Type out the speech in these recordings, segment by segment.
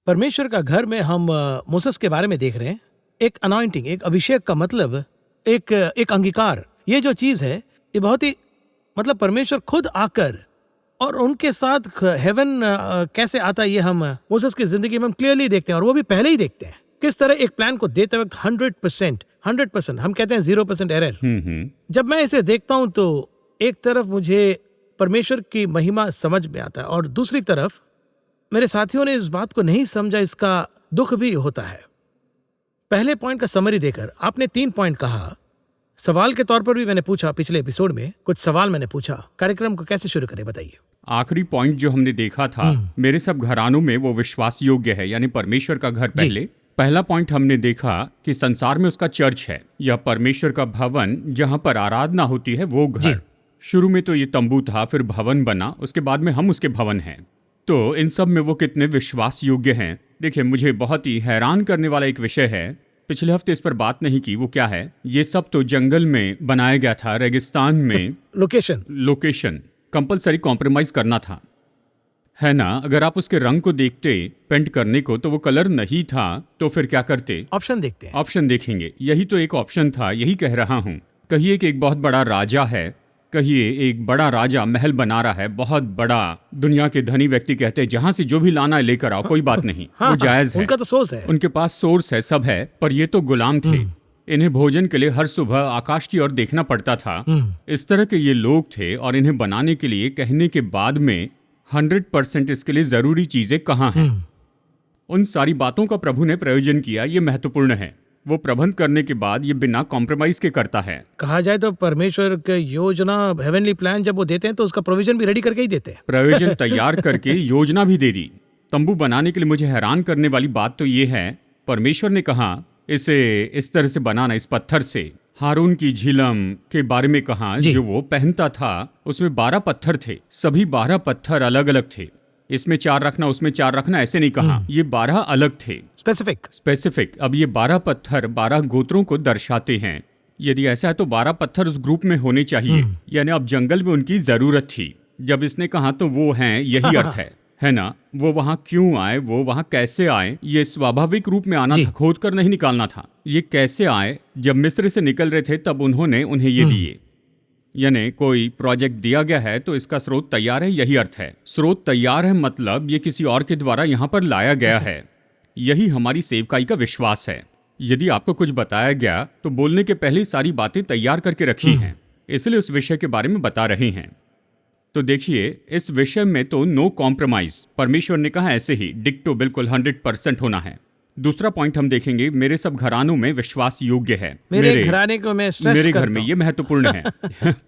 परमेश्वर का घर में हम मूसस के बारे में देख रहे हैं। एक अनॉइंटिंग, एक अभिषेक का मतलब एक अंगीकार। ये जो चीज है ये बहुत ही मतलब परमेश्वर खुद आकर और उनके साथ हेवन कैसे आता है, ये हम मूसस की जिंदगी में हम क्लियरली देखते हैं। और वो भी पहले ही देखते हैं किस तरह एक प्लान को देते वक्त 100%, हम कहते हैं 0% एरर। जब मैं इसे देखता हूं तो एक तरफ मुझे परमेश्वर की महिमा समझ में आता है और दूसरी तरफ मेरे साथियों ने इस बात को नहीं समझा, इसका दुख भी होता है। पहले पॉइंट का समरी देकर आपने 3 पॉइंट कहा। सवाल के तौर पर भी मैंने पूछा, पिछले एपिसोड में कुछ सवाल मैंने पूछा। कार्यक्रम को कैसे शुरू करें बताइए। आखिरी पॉइंट जो हमने देखा था, मेरे सब घरानों में वो विश्वास योग्य है, यानी परमेश्वर का घर। पहला पॉइंट हमने देखा कि संसार में उसका चर्च है, यह परमेश्वर का भवन जहां पर आराधना होती है, वो घर। शुरू में तो ये तंबू था, फिर भवन बना, उसके बाद में हम उसके भवन हैं। तो इन सब में वो कितने विश्वास योग्य हैं। देखिए, मुझे बहुत ही हैरान करने वाला एक विषय है, पिछले हफ्ते इस पर बात नहीं की, वो क्या है? ये सब तो जंगल में बनाया गया था, रेगिस्तान में। लोकेशन कंपलसरी कॉम्प्रोमाइज करना था, है ना? अगर आप उसके रंग को देखते, पेंट करने को, तो वो कलर नहीं था, तो फिर क्या करते? ऑप्शन देखते हैं। ऑप्शन देखेंगे। यही तो एक ऑप्शन था, यही कह रहा हूँ। कहिए कि एक बहुत बड़ा राजा है, कहिए एक बड़ा राजा महल बना रहा है, बहुत बड़ा, दुनिया के धनी व्यक्ति कहते हैं जहां से जो भी लाना है लेकर आओ, कोई बात नहीं, वो जायज है, उनका तो सोर्स है, उनके पास सोर्स है, सब है। पर ये तो गुलाम थे, इन्हें भोजन के लिए हर सुबह आकाश की ओर देखना पड़ता था। इस तरह के ये लोग थे, और इन्हें बनाने के लिए कहने के बाद में 100% इसके लिए जरूरी चीजें कहाँ हैं? उन सारी बातों का प्रभु ने प्रयोजन किया, ये महत्वपूर्ण है। वो प्रबंध करने के बाद ये बिना कॉम्प्रोमाइज के करता है। कहा जाए तो परमेश्वर की योजना, हेवनली प्लान जब वो देते हैं तो उसका प्रोविजन भी रेडी करके ही देते हैं। प्रयोजन तैयार करके योजना भी दे दी। तंबू बनाने के लिए मुझे हैरान करने वाली बात तो ये है, परमेश्वर ने कहा इसे इस तरह से बनाना, इस पत्थर से। हारून की झिलम के बारे में कहा, जो वो पहनता था उसमें 12 पत्थर थे, सभी 12 पत्थर अलग अलग थे। इसमें 4 रखना, उसमें 4 रखना, ऐसे नहीं कहा, ये 12 अलग थे, स्पेसिफिक। अब ये 12 पत्थर 12 गोत्रों को दर्शाते हैं। यदि ऐसा है तो 12 पत्थर उस ग्रुप में होने चाहिए, यानी अब जंगल में उनकी जरूरत थी। जब इसने कहा तो वो हैं, यही अर्थ है ना? वो वहां क्यों आए, वो वहां कैसे आए? ये स्वाभाविक रूप में आना था, खोद कर नहीं निकालना था। ये कैसे आए? जब मिस्र से निकल रहे थे तब उन्होंने उन्हें ये दिए, यानी कोई प्रोजेक्ट दिया गया है तो इसका स्रोत तैयार है, यही अर्थ है। स्रोत तैयार है मतलब ये किसी और के द्वारा यहाँ पर लाया गया है। यही हमारी सेवकाई का विश्वास है। यदि आपको कुछ बताया गया तो बोलने के पहले सारी बातें तैयार करके रखी हैं, इसलिए उस विषय के बारे में बता रहे हैं। तो देखिए, इस विषय में तो नो कॉम्प्रोमाइज, परमेश्वर ने कहा ऐसे ही डिक्टो, बिल्कुल 100% होना है। दूसरा पॉइंट हम देखेंगे, मेरे सब घरानों में विश्वास योग्य है। मेरे घराने को मैं स्ट्रेस मेरे घर में, ये महत्वपूर्ण है।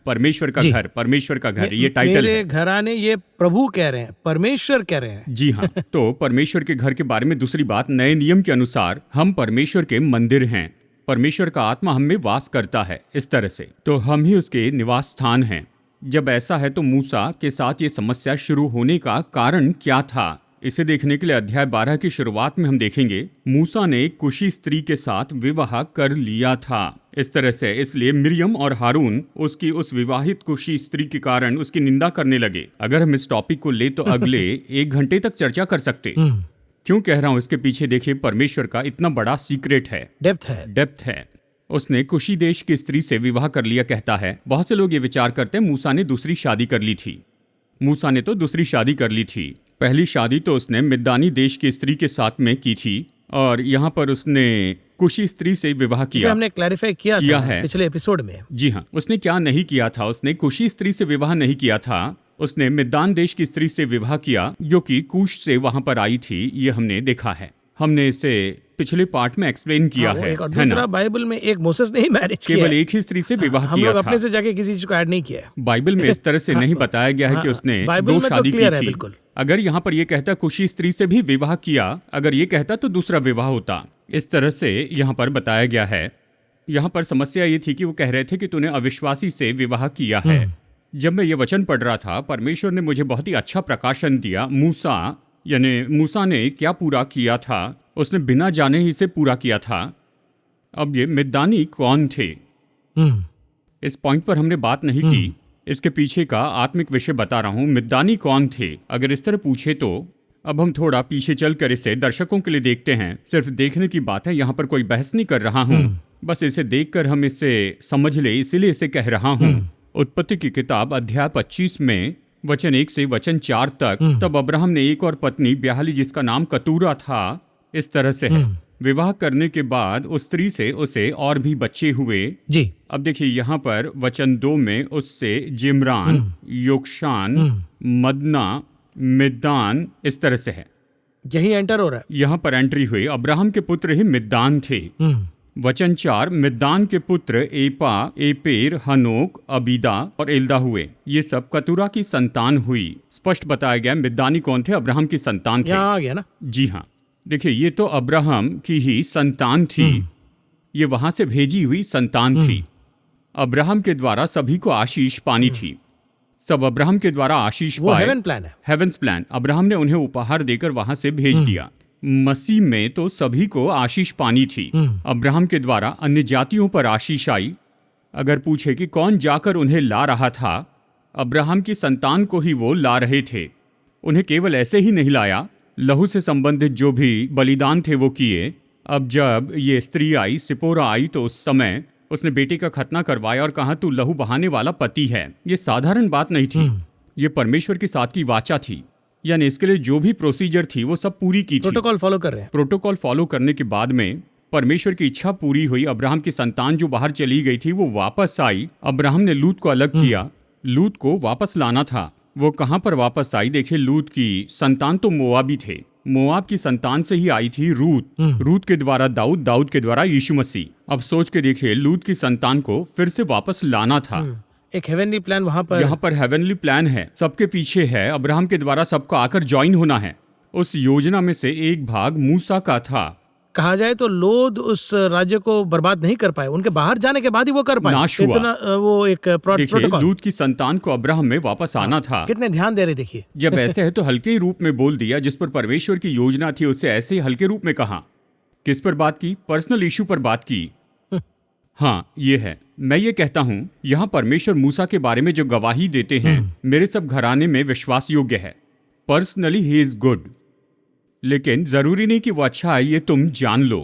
परमेश्वर का घर, परमेश्वर का घर, ये टाइटल है। मेरे घराने, ये प्रभु कह रहे हैं, परमेश्वर कह रहे हैं। जी हाँ। तो परमेश्वर के घर के बारे में दूसरी बात, नए नियम के अनुसार हम परमेश्वर के मंदिर हैं। परमेश्वर का आत्मा हम में वास करता है, इस तरह से तो हम ही उसके निवास स्थान हैं। जब ऐसा है तो मूसा के साथ ये समस्या शुरू होने का कारण क्या था? इसे देखने के लिए अध्याय 12 की शुरुआत में हम देखेंगे, मूसा ने एक कुशी स्त्री के साथ विवाह कर लिया था। इस तरह से, इसलिए मिरियम और हारून उसकी उस विवाहित कुशी स्त्री के कारण उसकी निंदा करने लगे। अगर हम इस टॉपिक को ले तो अगले 1 घंटे तक चर्चा कर सकते। क्यों कह रहा हूँ इसके पीछे? देखिए, परमेश्वर का इतना बड़ा सीक्रेट है, डेप्थ है। उसने कुशी देश की स्त्री से विवाह कर लिया, कहता है। बहुत से लोग ये विचार करते हैं मूसा ने दूसरी शादी कर ली थी। मूसा ने तो दूसरी शादी कर ली थी। पहली शादी तो उसने मिद्यानी देश की स्त्री के साथ में की थी, और यहाँ पर उसने कुशी स्त्री से विवाह किया। हमने क्लैरिफाई किया है पिछले एपिसोड में। जी हाँ। उसने क्या नहीं किया था? उसने कुशी स्त्री से विवाह नहीं किया था, उसने मिद्यान देश की स्त्री से विवाह किया, जो कि कूश से वहां पर आई थी। ये हमने देखा है, हमने इसे पिछले पार्ट में एक्सप्लेन किया है। और दूसरा, बाइबल में एक मूसा ने ही मैरिज किया, केवल एक ही स्त्री से विवाह किया था। अपने से जाके किसी चीज को ऐड नहीं किया। बाइबल में इस तरह से नहीं बताया गया है कि उसने 2 शादी की थी। बिल्कुल। अगर यहाँ पर ये कहता कुशी स्त्री से भी विवाह किया, अगर ये कहता तो दूसरा विवाह होता। इस तरह से यहाँ पर बताया गया है। यहाँ पर समस्या ये थी कि वो कह रहे थे कि तूने अविश्वासी से विवाह किया है। जब मैं ये वचन पढ़ रहा था, परमेश्वर ने मुझे बहुत ही अच्छा प्रकाशन दिया। मूसा ने क्या पूरा किया था? उसने बिना जाने ही से पूरा किया था। अब ये मिद्यानी कौन थे? इस पॉइंट पर हमने बात नहीं की। इसके पीछे का आत्मिक विषय बता रहा हूं। मिद्यानी कौन थे? अगर इस तरह पूछे तो अब हम थोड़ा पीछे चलकर इसे दर्शकों के लिए देखते हैं। सिर्फ देखने की बात है, यहाँ पर कोई बहस नहीं कर रहा हूँ, बस इसे देखकर हम इसे समझ ले, इसीलिए इसे कह रहा हूँ। उत्पत्ति की किताब अध्याय 25 में वचन 1 से वचन 4 तक, तब अब्राहम ने एक और पत्नी ब्याह ली जिसका नाम कतूरा था। इस तरह से है, विवाह करने के बाद उस स्त्री से उसे और भी बच्चे हुए जी। अब देखिए यहाँ पर वचन 2 में उससे जिम्रान, योक्षान, मदना, मिद्दान, इस तरह से है। यही एंटर हो रहा है। यहाँ पर एंट्री हुई। अब्राहम के पुत्र ही मिद्दान थे। वचन 4, मिद्दान के पुत्र एपा, एपेर, हनोक, अबीदा और एल्दा हुए। ये सब कतूरा की संतान हुई। स्पष्ट बताया गया मिद्दानी कौन थे, अब्राहम की संतान थे। यहाँ आ गया ना। जी हाँ, देखिए ये तो अब्राहम की ही संतान थी, ये वहां से भेजी हुई संतान थी। अब्राहम के द्वारा सभी को आशीष पानी थी। सब अब्राहम के द्वारा आशीष वो पाए। हेवन प्लान है। Heavens plan. अब्राहम ने उन्हें उपहार देकर वहां से भेज दिया। मसीह में तो सभी को आशीष पानी थी। अब्राहम के द्वारा अन्य जातियों पर आशीष आई। अगर पूछे कि कौन जाकर उन्हें ला रहा था, अब्राहम की संतान को ही वो ला रहे थे। उन्हें केवल ऐसे ही नहीं लाया, लहू से संबंधित जो भी बलिदान थे वो किए। अब जब ये स्त्री आई, सिपोरा आई, तो उस समय उसने बेटी का खतना करवाया और कहा तू लहू बहाने वाला पति है। ये साधारण बात नहीं थी, ये परमेश्वर के साथ की वाचा थी। यानी इसके लिए जो भी प्रोसीजर थी वो सब पूरी की थी। प्रोटोकॉल फॉलो कर रहे हैं। प्रोटोकॉल फॉलो करने के बाद में परमेश्वर की इच्छा पूरी हुई। अब्राहम की संतान जो बाहर चली गई थी वो वापस आई। अब्राहम ने लूत को अलग किया। लूत को वापस लाना था। वो कहां पर वापस आई? देखिए, लूत की संतान तो मोआबी थे। मोआब की संतान से ही आई थी रूत। रूत के द्वारा दाऊद, दाऊद के द्वारा यीशु मसीह। अब सोच के देखिए, लूत की संतान को फिर से वापस लाना था। एक हेवनली प्लान वहां पर। यहाँ पर हेवनली प्लान है, सबके पीछे है। अब्राहम के द्वारा सबको आकर ज्वाइन होना है। उस योजना में से एक भाग मूसा का था। कहा जाए तो लोद उस राज्य को बर्बाद नहीं कर पाए, उनके बाहर जाने के बाद ही वो कर पाए। नाश हुआ। इतना वो एक देखिए, प्रोटोकॉल। लूत की संतान को अब्राहम में वापस आना था। कितने ध्यान दे रहे देखिए। जब ऐसे है तो हल्के ही रूप में बोल दिया। जिस पर परमेश्वर की योजना थी उसे ऐसे ही हल्के रूप में कहा। किस पर बात की? पर्सनल इशू पर बात की। हाँ, ये है। मैं ये कहता हूँ, यहाँ परमेश्वर मूसा के बारे में जो गवाही देते हैं, मेरे सब घराने में विश्वास योग्य है। पर्सनली ही इज गुड, लेकिन जरूरी नहीं कि वो अच्छा है, ये तुम जान लो।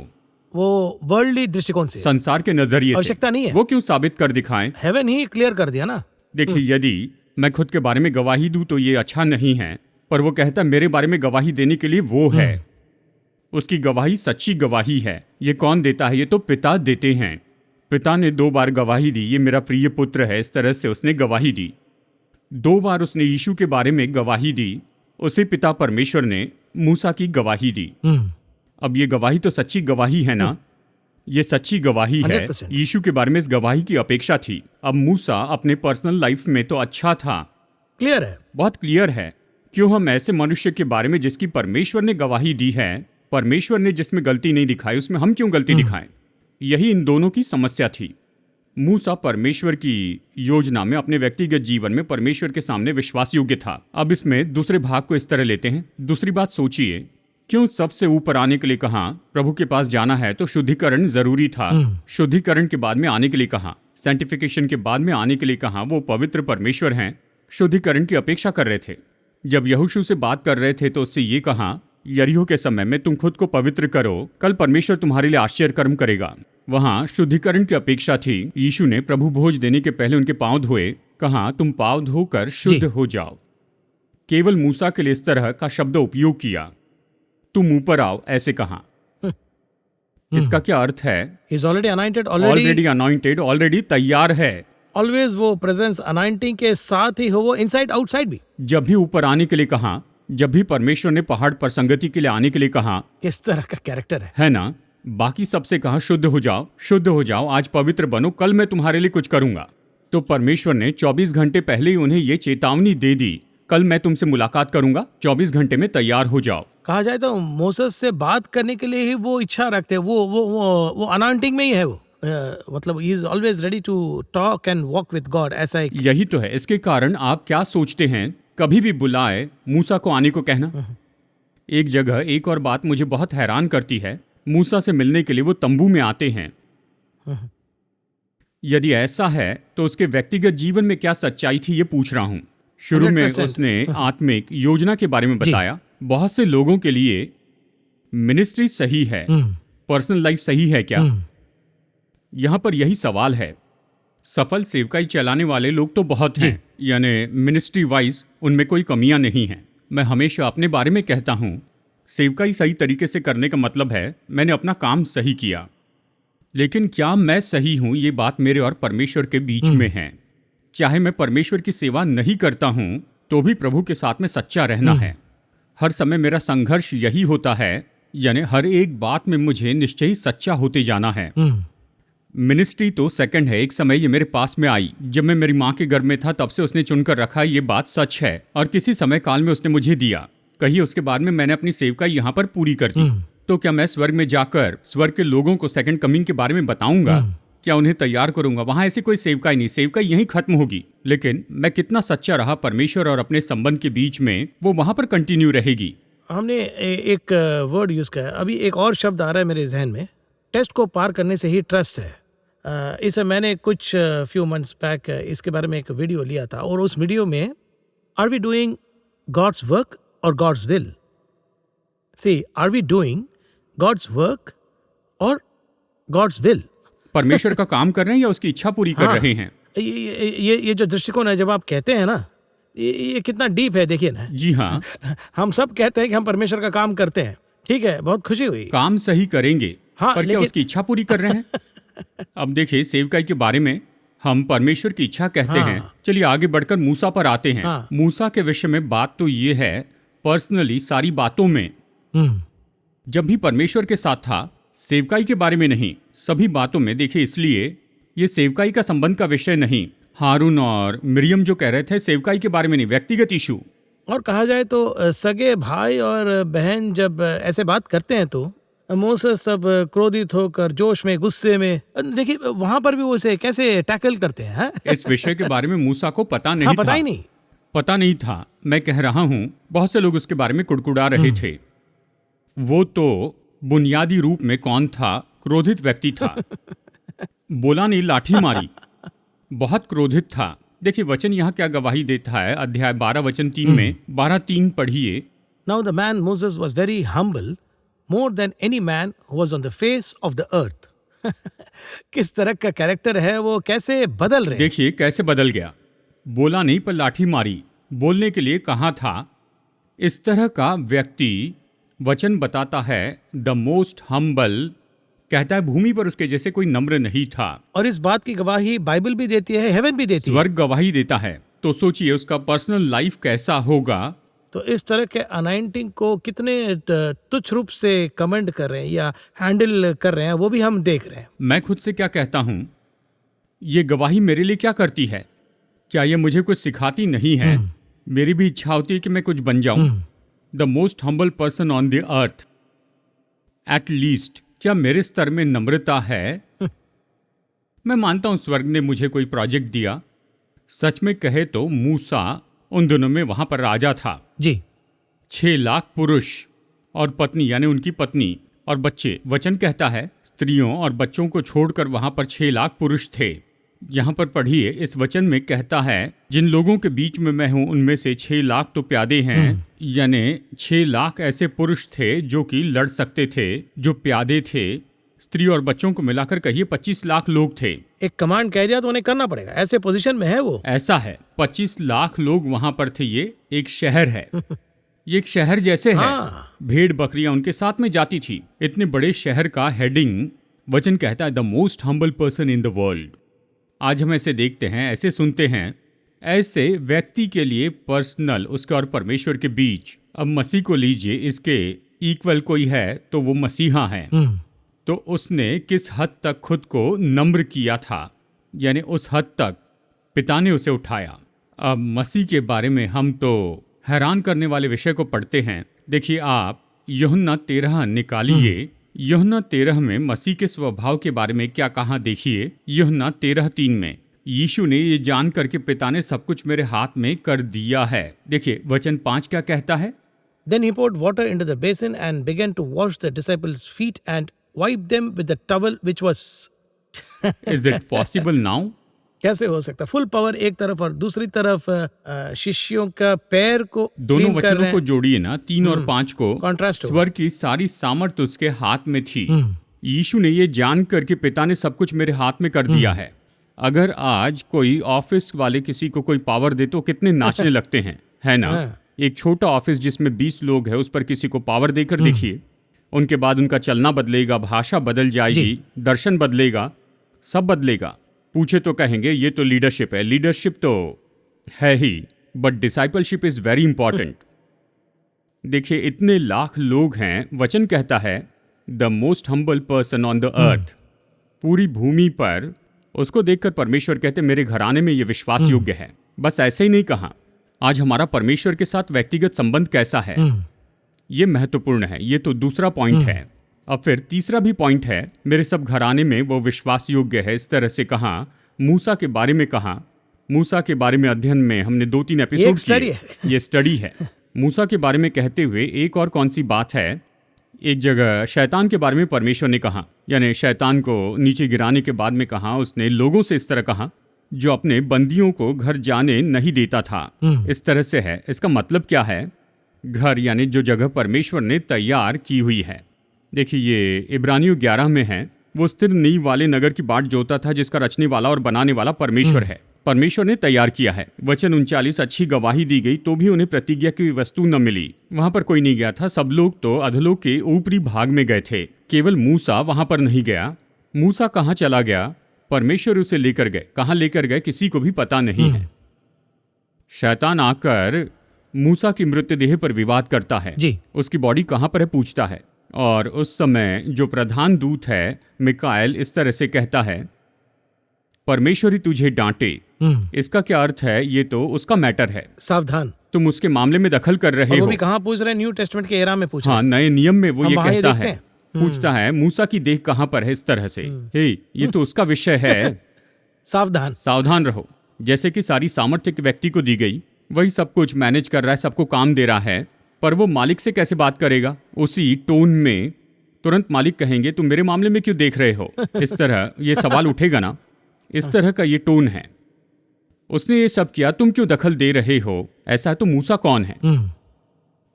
वो वर्ल्डली दृष्टिकोण से, संसार के नजरिए से आवश्यकता नहीं है। वो क्यों साबित कर दिखाएं? हेवन ही क्लियर कर दिया ना। देखिए, यदि मैं खुद के बारे में गवाही दूं तो ये अच्छा नहीं है, पर वो कहता मेरे बारे में गवाही देने के लिए वो है। उसकी गवाही सच्ची गवाही है। ये कौन देता है? ये तो पिता देते हैं। पिता ने 2 बार गवाही दी, ये मेरा प्रिय पुत्र है। इस तरह से उसने गवाही दी। 2 बार उसने यीशु के बारे में गवाही दी। उसी पिता परमेश्वर ने मूसा की गवाही दी। अब ये गवाही तो सच्ची गवाही है ना? ये सच्ची गवाही है। 100%। यीशु के बारे में इस गवाही की अपेक्षा थी। अब मूसा अपने पर्सनल लाइफ में तो अच्छा था। क्लियर है, बहुत क्लियर है। क्यों हम ऐसे मनुष्य के बारे में जिसकी परमेश्वर ने गवाही दी है, परमेश्वर ने जिसमें गलती नहीं दिखाई, उसमें हम क्यों गलती दिखाएं? यही इन दोनों की समस्या थी। मूसा परमेश्वर की योजना में, अपने व्यक्तिगत जीवन में परमेश्वर के सामने विश्वास योग्य था। अब इसमें दूसरे भाग को इस तरह लेते हैं। दूसरी बात सोचिए, क्यों सबसे ऊपर आने के लिए कहा? प्रभु के पास जाना है तो शुद्धिकरण जरूरी था। शुद्धिकरण के बाद में आने के लिए कहा, सैंटिफिकेशन के बाद में आने के लिए कहा। वो पवित्र परमेश्वर हैं, शुद्धिकरण की अपेक्षा कर रहे थे। जब यहोशू से बात कर रहे थे तो उससे ये कहा, यरीहो के समय में तुम खुद को पवित्र करो, कल परमेश्वर तुम्हारे लिए आश्चर्य कर्म करेगा। वहां शुद्धिकरण की अपेक्षा थी। यीशु ने प्रभु भोज देने के पहले उनके पांव धोए, कहा तुम पांव धोकर शुद्ध हो जाओ। केवल मूसा के लिए इस तरह का शब्द उपयोग किया, तुम ऊपर आओ, ऐसे कहा। इसका क्या अर्थ है? Is already anointed, already anointed, already तैयार है। ऑलवेज वो प्रेजेंस अनॉइंटिंग के साथ ही हो, वो इनसाइड आउटसाइड भी। जब भी ऊपर आने के लिए कहा, जब भी परमेश्वर ने पहाड़ पर संगति के लिए आने के लिए कहा, किस तरह का कैरेक्टर है ना? बाकी सबसे कहा शुद्ध हो जाओ, शुद्ध हो जाओ, आज पवित्र बनो, कल मैं तुम्हारे लिए कुछ करूंगा। तो परमेश्वर ने 24 घंटे पहले ही उन्हें ये चेतावनी दे दी, कल मैं तुमसे मुलाकात करूंगा, 24 घंटे में तैयार हो जाओ। कहा जाए तो मोसेस से बात करने के लिए ही वो इच्छा रखते हैं। वो अनॉइंटिंग में ही है वो। मतलब he is always ready to talk and walk with God. ऐसा एक यही तो है। इसके कारण आप क्या सोचते हैं? कभी भी बुलाए मूसा को आने को कहना। एक जगह एक और बात मुझे बहुत हैरान करती है, मूसा से मिलने के लिए वो तंबू में आते हैं। यदि ऐसा है तो उसके व्यक्तिगत जीवन में क्या सच्चाई थी, ये पूछ रहा हूं। शुरू में 100%। उसने आत्मिक योजना के बारे में बताया, बहुत से लोगों के लिए मिनिस्ट्री सही है, पर्सनल लाइफ सही है क्या? यहाँ पर यही सवाल है। सफल सेवकाई चलाने वाले लोग तो बहुत हैं, यानी मिनिस्ट्री वाइज उनमें कोई कमियां नहीं हैं। मैं हमेशा अपने बारे में कहता हूँ, सेवकाई सही तरीके से करने का मतलब है मैंने अपना काम सही किया। लेकिन क्या मैं सही हूँ, ये बात मेरे और परमेश्वर के बीच में है। चाहे मैं परमेश्वर की सेवा नहीं करता हूँ तो भी प्रभु के साथ में सच्चा रहना है। हर समय मेरा संघर्ष यही होता है, यानी हर एक बात में मुझे निश्चय ही सच्चा होते जाना है। मिनिस्ट्री तो सेकंड है। एक समय ये मेरे पास में आई जब मैं मेरी माँ के गर्भ में था, तब से उसने चुनकर रखा, ये बात सच है। और किसी समय काल में उसने मुझे दिया। कहिए उसके बाद में मैंने अपनी सेवकाई यहाँ पर पूरी कर दी। तो क्या मैं स्वर्ग में जाकर स्वर्ग के लोगों को सेकंड कमिंग के बारे में बताऊंगा? क्या उन्हें तैयार करूंगा? वहां ऐसी कोई सेवकाई नहीं, सेवकाई यहीं खत्म होगी। लेकिन मैं कितना सच्चा रहा परमेश्वर और अपने संबंध के बीच में, वो वहां पर कंटिन्यू रहेगी। हमने एक वर्ड यूज किया, अभी एक और शब्द आ रहा है मेरे जहन में, टेस्ट को पार करने से ही ट्रस्ट है। इसे मैंने कुछ फ्यू मंथ्स बैक इसके बारे में एक वीडियो लिया था, और उस वीडियो में are we doing God's work और God's will? See, are we doing God's work और गॉड्स विल? परमेश्वर का काम कर रहे हैं या उसकी इच्छा पूरी कर रहे हैं? ये जो दृष्टिकोण है, जब आप कहते हैं ना, ये कितना डीप है, देखिए ना। जी हाँ, हम सब कहते हैं कि हम परमेश्वर का काम करते हैं, ठीक है, बहुत खुशी हुई, काम सही करेंगे, हाँ, पर क्या उसकी इच्छा पूरी कर रहे हैं? अब देखिए, सेवकाई के बारे में हम परमेश्वर की इच्छा कहते हैं। चलिए आगे बढ़कर मूसा पर आते हैं। मूसा के विषय में बात तो ये है, पर्सनली सारी बातों में जब भी परमेश्वर के साथ था, सेवकाई के बारे में नहीं, सभी बातों में। देखिए, इसलिए ये सेवकाई का संबंध का विषय नहीं। हारून और मिरियम जो कह रहे थे, सेवकाई के बारे में नहीं, व्यक्तिगत इशू। और कहा जाए तो सगे भाई और बहन जब ऐसे बात करते हैं तो मोसेस तब क्रोधित होकर, जोश में, गुस्से में, देखिए वहां पर भी वो इसे कैसे टैकल करते हैं। इस विषय के बारे में मूसा को पता नहीं था। पता ही नहीं, पता नहीं था। मैं कह रहा हूं, बहुत से लोग उसके बारे में कुड़कुड़ा रहे थे। वो तो बुनियादी रूप में कौन था? क्रोधित व्यक्ति था। बोला नहीं, लाठी मारी, बहुत क्रोधित था। देखिए वचन यहाँ क्या गवाही देता है, अध्याय 12 वचन 3 में, 12:3 पढ़िए। Now the man Moses was very humble, more than any man who was on the face of the earth. किस तरह का कैरेक्टर है वो, कैसे बदल रहे। देखिए कैसे बदल गया। बोला नहीं पर लाठी मारी, बोलने के लिए कहा था। इस तरह का व्यक्ति, वचन बताता है, द मोस्ट हम्बल, कहता है भूमि पर उसके जैसे कोई नम्र नहीं था। और इस बात की गवाही बाइबल भी देती है, हेवन भी देती है, स्वर्ग गवाही देता है। तो सोचिए उसका पर्सनल लाइफ कैसा होगा। तो इस तरह के अनाइंटिंग को कितने तुच्छ रूप से कमेंट कर रहे हैं या हैंडल कर रहे हैं, वो भी हम देख रहे हैं। मैं खुद से क्या कहता हूं, ये गवाही मेरे लिए क्या करती है? क्या ये मुझे कुछ सिखाती नहीं है? मेरी भी इच्छा होती है कि मैं कुछ बन जाऊं, the most humble person on the earth. At least क्या मेरे स्तर में नम्रता है? मैं मानता हूं स्वर्ग ने मुझे कोई प्रोजेक्ट दिया। सच में कहे तो मूसा उन दिनों में वहां पर राजा था जी। 6 लाख पुरुष और पत्नी, यानी उनकी पत्नी और बच्चे। वचन कहता है स्त्रियों और बच्चों को छोड़कर वहां पर 6 लाख पुरुष थे। यहाँ पर पढ़िए, इस वचन में कहता है, जिन लोगों के बीच में मैं हूं उनमें से 6 लाख तो प्यादे हैं। यानी 6 लाख ऐसे पुरुष थे जो कि लड़ सकते थे, जो प्यादे थे। स्त्री और बच्चों को मिलाकर कहिए 25 लाख लोग थे। एक कमांड कह दिया तो उन्हें करना पड़ेगा, ऐसे पोजीशन में है वो। ऐसा है, 25 लाख लोग वहां पर थे। ये एक शहर है, ये एक शहर जैसे है। भेड़ बकरियां उनके साथ में जाती थी। इतने बड़े शहर का हेडिंग, वचन कहता है the most humble person in the world. आज हम ऐसे देखते हैं, ऐसे सुनते हैं, ऐसे व्यक्ति के लिए पर्सनल, उसके और परमेश्वर के बीच। अब मसीह को लीजिए, इसके इक्वल कोई है तो वो मसीहा है। तो उसने किस हद तक खुद को नम्र किया था, यानी उस हद तक पिता ने उसे उठाया। अब मसीह के बारे में हम तो हैरान करने वाले विषय को पढ़ते हैं। देखिए आप यूहन्ना 13 निकालिए। यूहन्ना 13 में मसीह के स्वभाव के बारे में क्या कहा, देखिए यूहन्ना 13:3 में। यीशु ने ये जान करके पिता ने सब कुछ मेरे हाथ में कर दिया है। देखिए वचन 5 क्या कहता है। Then he poured water into the basin and began to wash the disciples' feet and wipe them with the towel which was Is it possible now? कैसे हो सकता? फुल पावर एक तरफ और दूसरी तरफ शिष्यों का पैर को दोनों clean कर वचनों रहे को हैं। जोड़िए ना, 3 और 5 को। Contrast होगा। स्वर की सारी सामर्थ्य उसके हाथ में थी। यीशु ने ये जान कर कि पिता ने सब कुछ मेरे हाथ में कर दिया है। अगर आज कोई ऑफिस वाले किसी को कोई पावर दे तो कितने नाचने लगते हैं, है ना? हाँ। एक छोटा ऑफिस जिसमें 20 लोग हैं, उस पर किसी को पावर देकर देखिए, उनके बाद उनका चलना बदलेगा, भाषा बदल जाएगी, दर्शन बदलेगा, सब बदलेगा। पूछे तो कहेंगे ये तो लीडरशिप है। लीडरशिप तो है ही, but discipleship is very important. देखिए, इतने लाख लोग हैं, वचन कहता है the most humble person on the earth, पूरी भूमि पर। उसको देखकर परमेश्वर कहते मेरे घराने में ये विश्वास योग्य है। बस ऐसे ही नहीं कहा, आज हमारा परमेश्वर के साथ व्यक्तिगत संबंध कैसा है, ये महत्वपूर्ण है। ये तो दूसरा पॉइंट है। अब फिर तीसरा भी पॉइंट है, मेरे सब घराने में वो विश्वास योग्य है। इस तरह से कहा। मूसा के बारे में कहा। मूसा के बारे में अध्ययन में हमने 2-3 एपिसोड किए। ये स्टडी है। मूसा के बारे में कहते हुए एक और कौन सी बात है, एक जगह शैतान के बारे में परमेश्वर ने कहा, यानी शैतान को नीचे गिराने के बाद में कहा, उसने लोगों से इस तरह कहा जो अपने बंदियों को घर जाने नहीं देता था। इस तरह से है। इसका मतलब क्या है? घर यानी जो जगह परमेश्वर ने तैयार की हुई है। देखिए, ये इब्रानियों 11 में है। वो स्थिर नींव वाले नगर की बाट जोता था जिसका रचने वाला और बनाने वाला परमेश्वर है। परमेश्वर ने तैयार किया है। वचन 39 अच्छी गवाही दी गई तो भी उन्हें प्रतिज्ञा की वस्तु न मिली। वहां पर कोई नहीं गया था। सब लोग तो अधलोक के ऊपरी भाग में गए थे। केवल मूसा वहां पर नहीं गया। मूसा कहाँ चला गया? परमेश्वर उसे लेकर गए। कहाँ लेकर गए किसी को भी पता नहीं है। शैतान आकर मूसा की मृतदेह पर विवाद करता है। उसकी बॉडी कहाँ पर है पूछता है। और उस समय जो प्रधान दूत है मिकाएल इस तरह से कहता है, परमेश्वर ही तुझे डांटे। इसका क्या अर्थ है? ये तो उसका मैटर है, सावधान, तुम उसके मामले में दखल कर रहे हो। वो भी कहाँ पूछ रहे हैं? न्यू टेस्टमेंट के एरा में पूछ रहे हैं। हाँ, नए नियम में वो ये कहता है, पूछता है मूसा की देह कहाँ पर है। इस तरह से हे, ये तो उसका विषय है। सावधान, सावधान रहो। जैसे कि सारी सामर्थ्य के व्यक्ति को दी गई, वही सब कुछ मैनेज कर रहा है, सबको काम दे रहा है, पर वो मालिक से कैसे बात करेगा? उसी टोन में तुरंत मालिक कहेंगे तुम मेरे मामले में क्यों देख रहे हो? इस तरह ये सवाल उठेगा ना। इस तरह का ये टोन है। उसने ये सब किया, तुम क्यों दखल दे रहे हो? ऐसा है तो मूसा कौन है?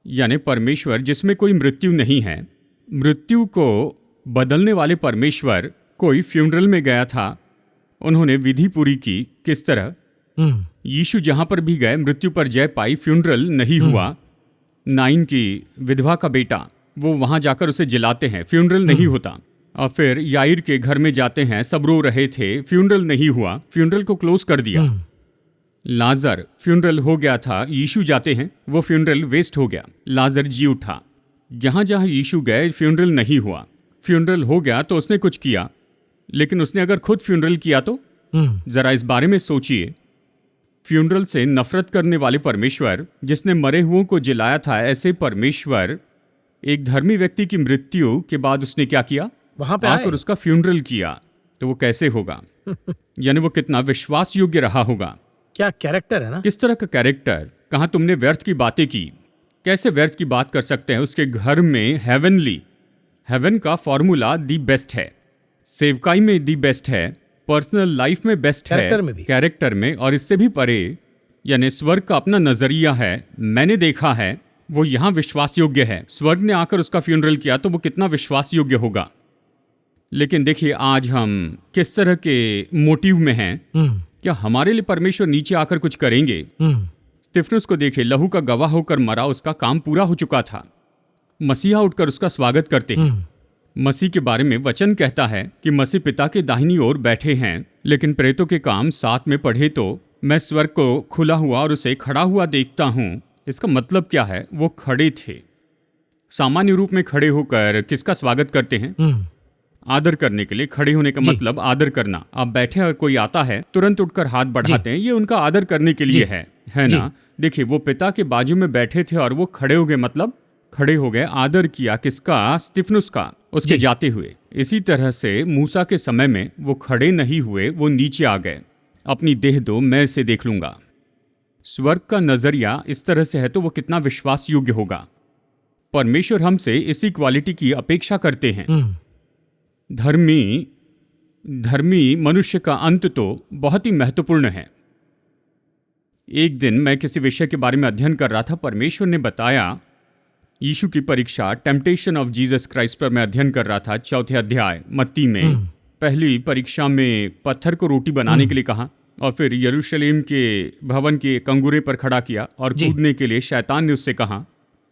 यानी परमेश्वर जिसमें कोई मृत्यु नहीं है। मृत्यु को बदलने वाले परमेश्वर कोई फ्यूनरल में गया था, उन्होंने विधि पूरी की। किस तरह? यीशु जहां पर भी गए मृत्यु पर जय पाई, फ्यूनरल नहीं हुआ। नाइन की विधवा का बेटा, वो वहां जाकर उसे जिलाते हैं, फ्यूनरल नहीं होता। और फिर याइर के घर में जाते हैं, सब रो रहे थे, फ्यूनरल नहीं हुआ, फ्यूनरल को क्लोज कर दिया। लाजर फ्यूनरल हो गया था, यीशु जाते हैं, वो फ्यूनरल वेस्ट हो गया, लाजर जी उठा। जहां जहां यीशु गए फ्यूनरल नहीं हुआ। फ्यूनरल हो गया तो उसने कुछ किया, लेकिन उसने अगर खुद फ्यूनरल किया तो जरा इस बारे में सोचिए। फ्यूनरल से नफरत करने वाले परमेश्वर, जिसने मरे हुओं को जिलाया था, ऐसे परमेश्वर एक धर्मी व्यक्ति की मृत्यु के बाद उसने क्या किया? वहां पे आकर उसका फ्यूनरल किया। तो वो कैसे होगा? यानी वो कितना विश्वास योग्य रहा होगा। क्या कैरेक्टर है ना? किस तरह का कैरेक्टर? कहाँ तुमने व्यर्थ की बातें की? कैसे व्यर्थ की बात कर सकते हैं? उसके घर में हेवन का फॉर्मूला दी बेस्ट है, सेवकाई में दी बेस्ट है, पर्सनल लाइफ में बेस्ट है, कैरेक्टर में, और इससे भी परे, यानी स्वर्ग का अपना नजरिया है, मैंने देखा है, वो यहाँ विश्वास योग्य है। स्वर्ग ने आकर उसका फ्यूनरल किया तो वो कितना विश्वास योग्य होगा। लेकिन देखिए आज हम किस तरह के मोटिव में हैं। क्या हमारे लिए परमेश्वर नीचे आकर कुछ करेंगे? स्तिफनुस को देखे, लहू का गवाह होकर मरा, उसका काम पूरा हो चुका था। मसीहा उठकर उसका स्वागत करते हैं। मसीह के बारे में वचन कहता है कि मसीह पिता के दाहिनी ओर बैठे हैं। लेकिन प्रेतों के काम 7 में पढ़े तो मैं स्वर्ग को खुला हुआ और उसे खड़ा हुआ देखता हूँ। इसका मतलब क्या है? वो खड़े थे, सामान्य रूप में खड़े होकर किसका स्वागत करते हैं? आदर करने के लिए। खड़े होने का मतलब आदर करना। आप बैठे और कोई आता है तुरंत उठकर हाथ बढ़ाते हैं, ये उनका आदर करने के लिए है ना? देखिए वो पिता के बाजू में बैठे थे और वो खड़े हो गए, मतलब खड़े हो गए, आदर किया किसका? स्तिफनुस का, उसके जाते हुए। इसी तरह से मूसा के समय में वो खड़े नहीं हुए, वो नीचे आ गए। अपनी देह दो, मैं इसे देख लूंगा। स्वर्ग का नजरिया इस तरह से है तो वो कितना विश्वास योग्य होगा। परमेश्वर हमसे इसी क्वालिटी की अपेक्षा करते हैं। धर्मी धर्मी मनुष्य का अंत तो बहुत ही महत्वपूर्ण है। एक दिन मैं किसी विषय के बारे में अध्ययन कर रहा था। परमेश्वर ने बताया, यीशु की परीक्षा, टेम्पटेशन ऑफ जीसस क्राइस्ट पर मैं अध्ययन कर रहा था। 4 अध्याय मत्ती में पहली परीक्षा में पत्थर को रोटी बनाने के लिए कहा, और फिर यरूशलेम के भवन के कंगूरे पर खड़ा किया और कूदने के लिए शैतान ने उससे कहा,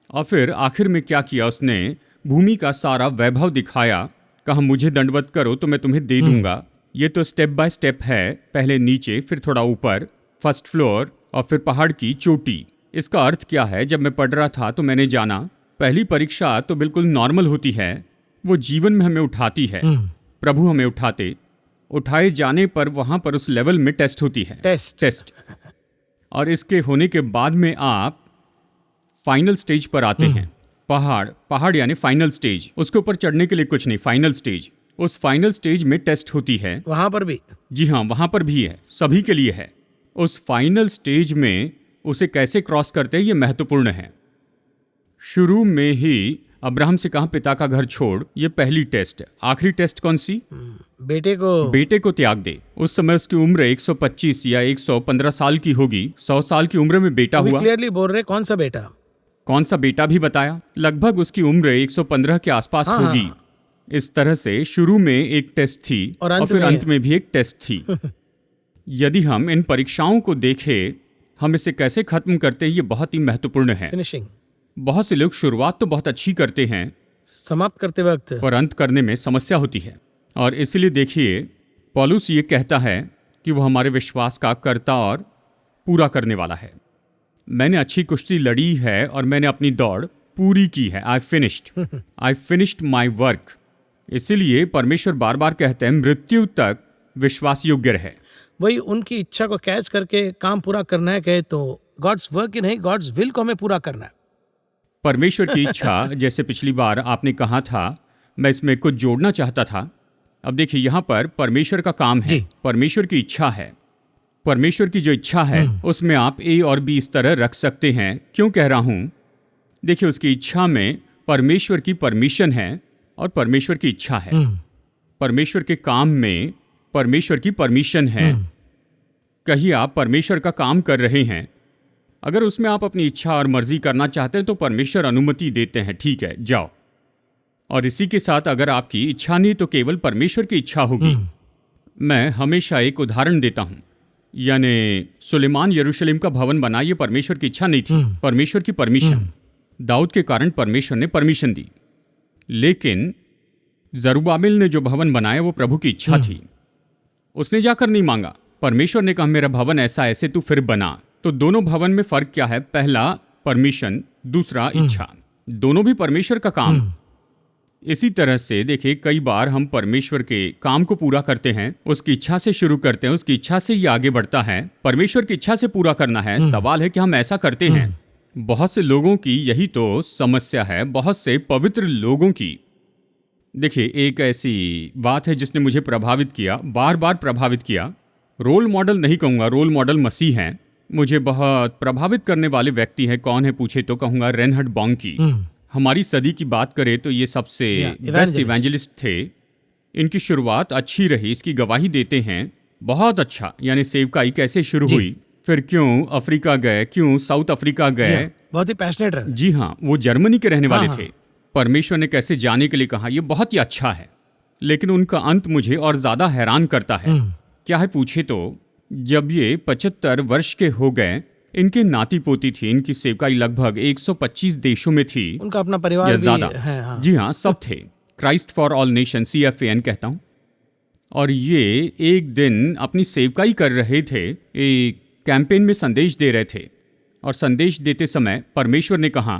और फिर आखिर में क्या किया, उसने भूमि का सारा वैभव दिखाया, कहा मुझे दंडवत करो तो मैं तुम्हें दे दूंगा। ये तो स्टेप बाय स्टेप है, पहले नीचे फिर थोड़ा ऊपर, फर्स्ट फ्लोर और फिर पहाड़ की चोटी। इसका अर्थ क्या है? जब मैं पढ़ रहा था तो मैंने जाना पहली परीक्षा तो बिल्कुल नॉर्मल होती है, वो जीवन में हमें उठाती है, प्रभु हमें उठाए जाने पर वहां पर उस लेवल में टेस्ट होती है, टेस्ट। और इसके होने के बाद में आप फाइनल स्टेज पर आते हैं। पहाड़ यानी फाइनल स्टेज, उसके ऊपर चढ़ने के लिए कुछ नहीं, फाइनल स्टेज। उस फाइनल स्टेज में टेस्ट होती है, वहां पर भी। जी हाँ, वहां पर भी है, सभी के लिए है। उस फाइनल स्टेज में उसे कैसे क्रॉस करते हैं ये महत्वपूर्ण है। शुरू में ही अब्राहम से कहा पिता का घर छोड़, ये पहली टेस्ट। आखिरी टेस्ट कौन सी? बेटे को त्याग दे। उस समय उसकी उम्र 125 या 115 साल की होगी। 100 साल की उम्र में बेटा हुआ। क्लियरली बोल रहे कौन सा बेटा भी बताया। लगभग उसकी उम्र 115 के आसपास होगी। इस तरह से शुरू में एक टेस्ट थी और फिर अंत में भी एक टेस्ट थी। यदि हम इन परीक्षाओं को देखें, हम इसे कैसे खत्म करते हैं, ये बहुत ही महत्वपूर्ण है। फिनिशिंग। बहुत से लोग शुरुआत तो बहुत अच्छी करते हैं, समाप्त करते वक्त, पर अंत करने में समस्या होती है। और इसलिए देखिए, पौलुस ये कहता है कि वो हमारे विश्वास का कर्ता और पूरा करने वाला है। मैंने अच्छी कुश्ती लड़ी है और मैंने अपनी दौड़ पूरी की है। I finished my work. इसीलिए परमेश्वर बार बार कहते हैं मृत्यु तक विश्वास योग्य रहे। वही उनकी इच्छा को कैच करके काम पूरा करना है, कहे तो गॉड्स वर्क ही नहीं, गॉड्स विल को हमें पूरा करना है। परमेश्वर की इच्छा, जैसे पिछली बार आपने कहा था, मैं इसमें कुछ जोड़ना चाहता था। अब देखिए, यहाँ पर परमेश्वर का काम है, परमेश्वर की इच्छा है। परमेश्वर की जो इच्छा है उसमें आप ए और बी इस तरह रख सकते हैं। क्यों कह रहा हूं? देखिए, उसकी इच्छा में परमेश्वर की परमिशन है और परमेश्वर की इच्छा है। परमेश्वर के काम में परमेश्वर की परमिशन है। कहीं आप परमेश्वर का काम कर रहे हैं, अगर उसमें आप अपनी इच्छा और मर्जी करना चाहते हैं तो परमेश्वर अनुमति देते हैं, ठीक है, जाओ। और इसी के साथ अगर आपकी इच्छा नहीं तो केवल परमेश्वर की इच्छा होगी। मैं हमेशा एक उदाहरण देता हूं, यानी सुलेमान यरूशलेम का भवन बना, ये परमेश्वर की इच्छा नहीं थी, परमेश्वर की परमिशन। दाऊद के कारण परमेश्वर ने परमिशन दी, लेकिन जरुब्बाबिल ने जो भवन बनाया वो प्रभु की इच्छा थी। उसने जाकर नहीं मांगा, परमेश्वर ने कहा मेरा भवन ऐसा ऐसे तू फिर बना। तो दोनों भवन में फर्क क्या है? पहला परमिशन, दूसरा इच्छा। दोनों भी परमेश्वर का काम। इसी तरह से देखिए, कई बार हम परमेश्वर के काम को पूरा करते हैं, उसकी इच्छा से शुरू करते हैं, उसकी इच्छा से ही आगे बढ़ता है। परमेश्वर की इच्छा से पूरा करना है। सवाल है कि हम ऐसा करते हैं। बहुत से लोगों की यही तो समस्या है, बहुत से पवित्र लोगों की। देखिए, एक ऐसी बात है जिसने मुझे प्रभावित किया, बार बार प्रभावित किया। रोल मॉडल नहीं कहूँगा, रोल मॉडल मसीह हैं। मुझे बहुत प्रभावित करने वाले व्यक्ति हैं। कौन है पूछे तो कहूँगा रेनहर्ड बॉन्की। हमारी सदी की बात करें तो ये सबसे बेस्ट इवेंजलिस्ट थे। इनकी शुरुआत अच्छी रही, इसकी गवाही देते हैं। बहुत अच्छा, यानी सेवकाई कैसे शुरू हुई, फिर क्यों अफ्रीका गए, क्यों साउथ अफ्रीका गए, बहुत ही पैशनेट रहे। जी हाँ, वो जर्मनी के रहने वाले थे। परमेश्वर ने कैसे जाने के लिए कहा, ये बहुत ही अच्छा है। लेकिन उनका अंत मुझे और ज्यादा हैरान करता है। क्या है पूछे तो, जब ये 75 वर्ष के हो गए, इनके नाती पोती थी, इनकी सेवकाई लगभग 125 देशों में थी। उनका अपना परिवार भी है। हाँ। जी हाँ, सब थे। Christ for all nation, CFAN कहता हूँ। और ये एक दिन अपनी सेवकाई कर रहे थे, एक कैंपेन में संदेश दे रहे थे। और संदेश देते समय परमेश्वर ने कहा,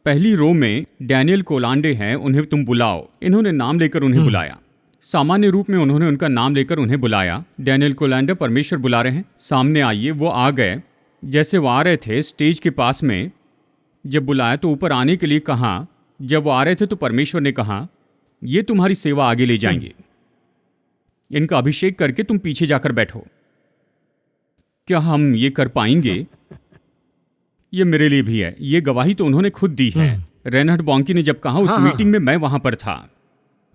पहली रो में डैनियल कोलांडे हैं, उन्हें तुम बुलाओ। इन्होंने नाम लेकर उन्हें बुलाया। सामान्य रूप में उन्होंने उनका नाम लेकर उन्हें बुलाया। डैनियल कोलांडे, परमेश्वर बुला रहे हैं, सामने आइए। वो आ गए। जैसे वो आ रहे थे स्टेज के पास में, जब बुलाया तो ऊपर आने के लिए कहा। जब वो आ रहे थे तो परमेश्वर ने कहा, ये तुम्हारी सेवा आगे ले जाएंगे, इनका अभिषेक करके तुम पीछे जाकर बैठो। क्या हम ये कर पाएंगे? ये मेरे लिए भी है। ये गवाही तो उन्होंने खुद दी है। रेनहर्ड बॉन्की ने जब कहा, उस मीटिंग में मैं वहां पर था।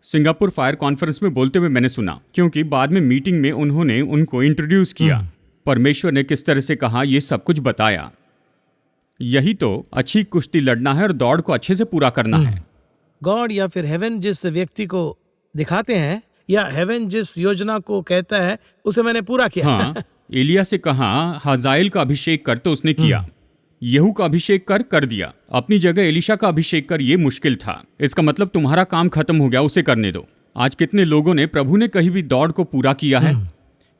सिंगापुर फायर कॉन्फ्रेंस में बोलते हुए मैंने सुना, क्योंकि बाद में मीटिंग में उन्होंने उनको इंट्रोड्यूस किया। परमेश्वर ने किस तरह से कहा, ये सब कुछ बताया। यही तो अच्छी कुश्ती लड़ना है और दौड़ को अच्छे से पूरा करना है। गॉड या फिर हेवन जिस व्यक्ति को दिखाते हैं या हेवन जिस योजना को कहता है उसे मैंने पूरा किया। हाँ, एलिया से कहा हजाएल का अभिषेक कर, तो उसने किया। येहू का अभिषेक कर दिया। अपनी जगह एलीशा का अभिषेक कर, ये मुश्किल था। इसका मतलब तुम्हारा काम खत्म हो गया, उसे करने दो। आज कितने लोगों ने प्रभु ने कही भी दौड़ को पूरा किया है।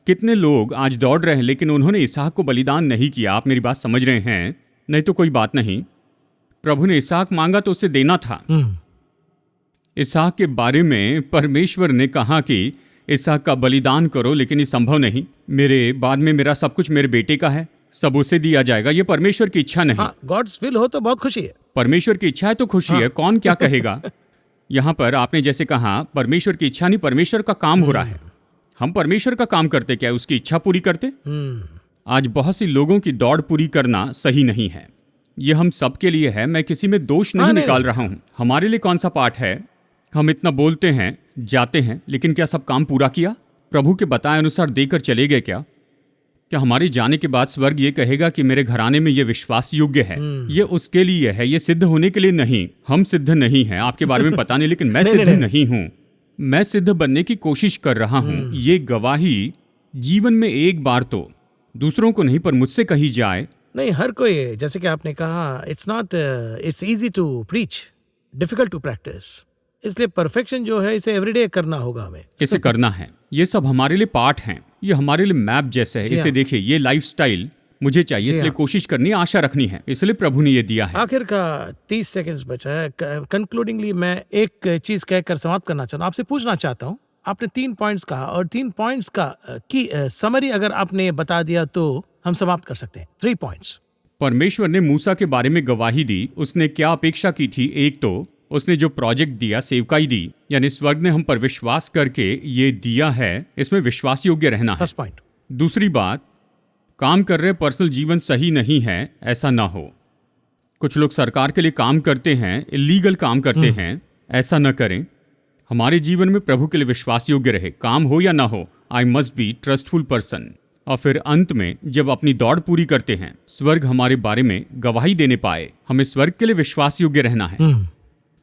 कितने लोग आज दौड़ रहे हैं लेकिन उन्होंने इसहाक को बलिदान नहीं किया। आप मेरी बात समझ रहे हैं? नहीं तो कोई बात नहीं। प्रभु ने इसहाक मांगा तो उसे देना था। इसहाक के बारे में परमेश्वर ने कहा कि इसहाक का बलिदान करो, लेकिन ये संभव नहीं। मेरे बाद में मेरा सब कुछ मेरे बेटे का है, सब उसे दिया जाएगा। ये परमेश्वर की इच्छा नहीं। गॉड्स विल हो तो बहुत खुशी है। परमेश्वर की इच्छा है तो खुशी है। कौन क्या कहेगा? यहाँ पर आपने जैसे कहा परमेश्वर की इच्छा नहीं, परमेश्वर का काम हो रहा है। हम परमेश्वर का काम करते, क्या उसकी इच्छा पूरी करते? आज बहुत सी लोगों की दौड़ पूरी करना सही नहीं है। ये हम सब के लिए है। मैं किसी में दोष नहीं निकाल रहा हूँ। हमारे लिए कौन सा पाठ है? हम इतना बोलते हैं, जाते हैं, लेकिन क्या सब काम पूरा किया? प्रभु के बताए अनुसार देकर चले गए क्या? क्या हमारे जाने के बाद स्वर्ग ये कहेगा कि मेरे घराने में ये विश्वास योग्य है? ये उसके लिए है, ये सिद्ध होने के लिए नहीं। हम सिद्ध नहीं हैं, आपके बारे में पता नहीं, लेकिन मैं सिद्ध नहीं हूँ। मैं सिद्ध बनने की कोशिश कर रहा हूँ। ये गवाही जीवन में एक बार तो दूसरों को नहीं पर मुझसे कही जाए। नहीं, हर कोई, जैसे कि आपने कहा, it's easy to preach, difficult to practise. इसलिए परफेक्शन जो है इसे एवरीडे करना होगा हमें। इसे करना है। ये सब हमारे लिए पाठ हैं। ये हमारे लिए मैप जैसे है। इसे देखिए, ये लाइफस्टाइल मुझे चाहिए, इसलिए कोशिश करनी है, आशा रखनी है। इसलिए प्रभु ने ये दिया है। आखिर का 30 सेकंड्स बचा है। कंक्लूडिंगली मैं एक चीज कहकर समाप्त करना चाहता हूँ। आपसे पूछना चाहता हूँ, आपने 3 पॉइंट्स कहा और 3 पॉइंट्स का की समरी अगर आपने बता दिया तो हम समाप्त कर सकते हैं। 3 पॉइंट्स। परमेश्वर ने मूसा के बारे में गवाही दी। उसने क्या अपेक्षा की थी? एक तो उसने जो प्रोजेक्ट दिया, सेवकाई दी, यानी स्वर्ग ने हम पर विश्वास करके ये दिया है, इसमें विश्वास योग्य रहना है। First point. दूसरी बात, काम कर रहे पर्सनल जीवन सही नहीं है, ऐसा ना हो। कुछ लोग सरकार के लिए काम करते हैं, इलीगल काम करते हैं, ऐसा न करें। हमारे जीवन में प्रभु के लिए विश्वास योग्य रहे, काम हो या ना हो। I must be trustful person. और फिर अंत में जब अपनी दौड़ पूरी करते हैं, स्वर्ग हमारे बारे में गवाही देने पाए। हमें स्वर्ग के लिए विश्वास योग्य रहना है,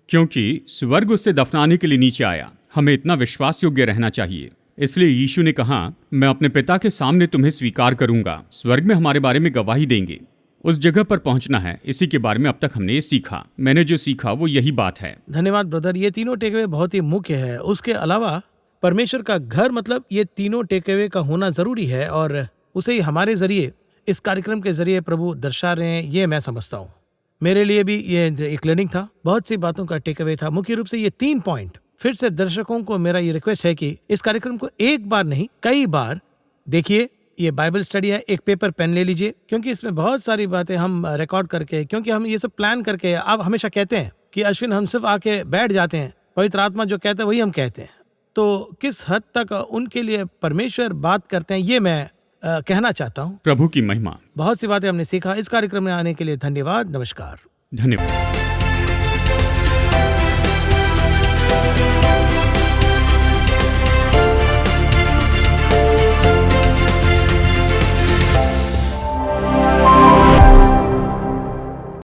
क्योंकि स्वर्ग उससे दफनाने के लिए नीचे आया। हमें इतना विश्वास योग्य रहना चाहिए। इसलिए यीशु ने कहा, मैं अपने पिता के सामने तुम्हें स्वीकार करूंगा। स्वर्ग में हमारे बारे में गवाही देंगे। उस जगह पर पहुंचना है। इसी के बारे में अब तक हमने ये सीखा। मैंने जो सीखा वो यही बात है। धन्यवाद ब्रदर। ये तीनों टेकअवे बहुत ही मुख्य है। उसके अलावा परमेश्वर का घर, मतलब ये तीनों टेकअवे का होना जरूरी है, और उसे ही हमारे जरिए, इस कार्यक्रम के जरिए प्रभु दर्शा रहे हैं। ये मैं समझता हूँ। मेरे लिए भी ये एक लर्निंग था। बहुत सी बातों का टेक अवे था। मुख्य रूप से ये 3 पॉइंट। फिर से दर्शकों को मेरा ये रिक्वेस्ट है कि इस कार्यक्रम को एक बार नहीं, कई बार देखिए। ये बाइबल स्टडी है, एक पेपर पेन ले लीजिए, क्योंकि इसमें बहुत सारी बातें हम रिकॉर्ड करके, क्योंकि हम ये सब प्लान करके, आप हमेशा कहते हैं कि अश्विन हम सिर्फ आके बैठ जाते हैं, पवित्र आत्मा जो कहता है वही हम कहते हैं। तो किस हद तक उनके लिए परमेश्वर बात करते हैं, ये मैं कहना चाहता हूँ। प्रभु की महिमा। बहुत सी बातें हमने सीखा। इस कार्यक्रम में आने के लिए धन्यवाद। नमस्कार। धन्यवाद।